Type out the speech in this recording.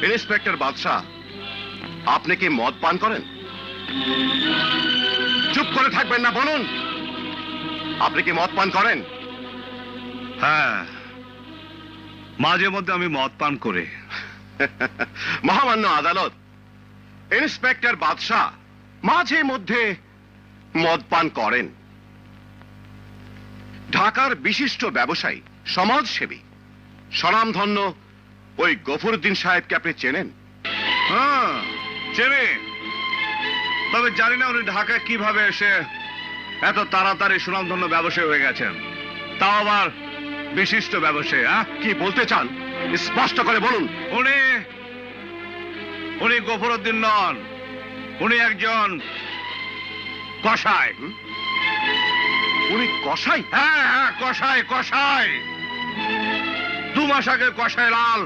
Inspector বাদশাহ, আপনি কি মদ পান করেন? চুপ করে থাকবেন না, বলুন আপনি কি মদ পান করেন? হ্যাঁ, মাঝে মধ্যে আমি মদ পান করি। মহামান্য আদালত, ইন্সপেক্টর বাদশাহ মাঝে মধ্যে মদ পান করেন। ঢাকার বিশিষ্ট ব্যবসায়ী, সমাজসেবী, স্বনামধন্য ওই গফুরউদ্দিন সাহেবকে আপনি চেনেন? হ্যাঁ, চিনি। তবে জানি না উনি ঢাকায় কিভাবে এসে এত তাড়াতাড়ি সুনামধন্য ব্যবসায়ী হয়ে গেছেন, তাও আবার বিশিষ্ট ব্যবসায়ী। কি বলতে চান স্পষ্ট করে বলুন। উনি গফুরউদ্দিন নন, উনি একজন কসাই। উনি কসাই? হ্যাঁ হ্যাঁ, কসাই কসাই। 2 মাস আগে কসাই লাল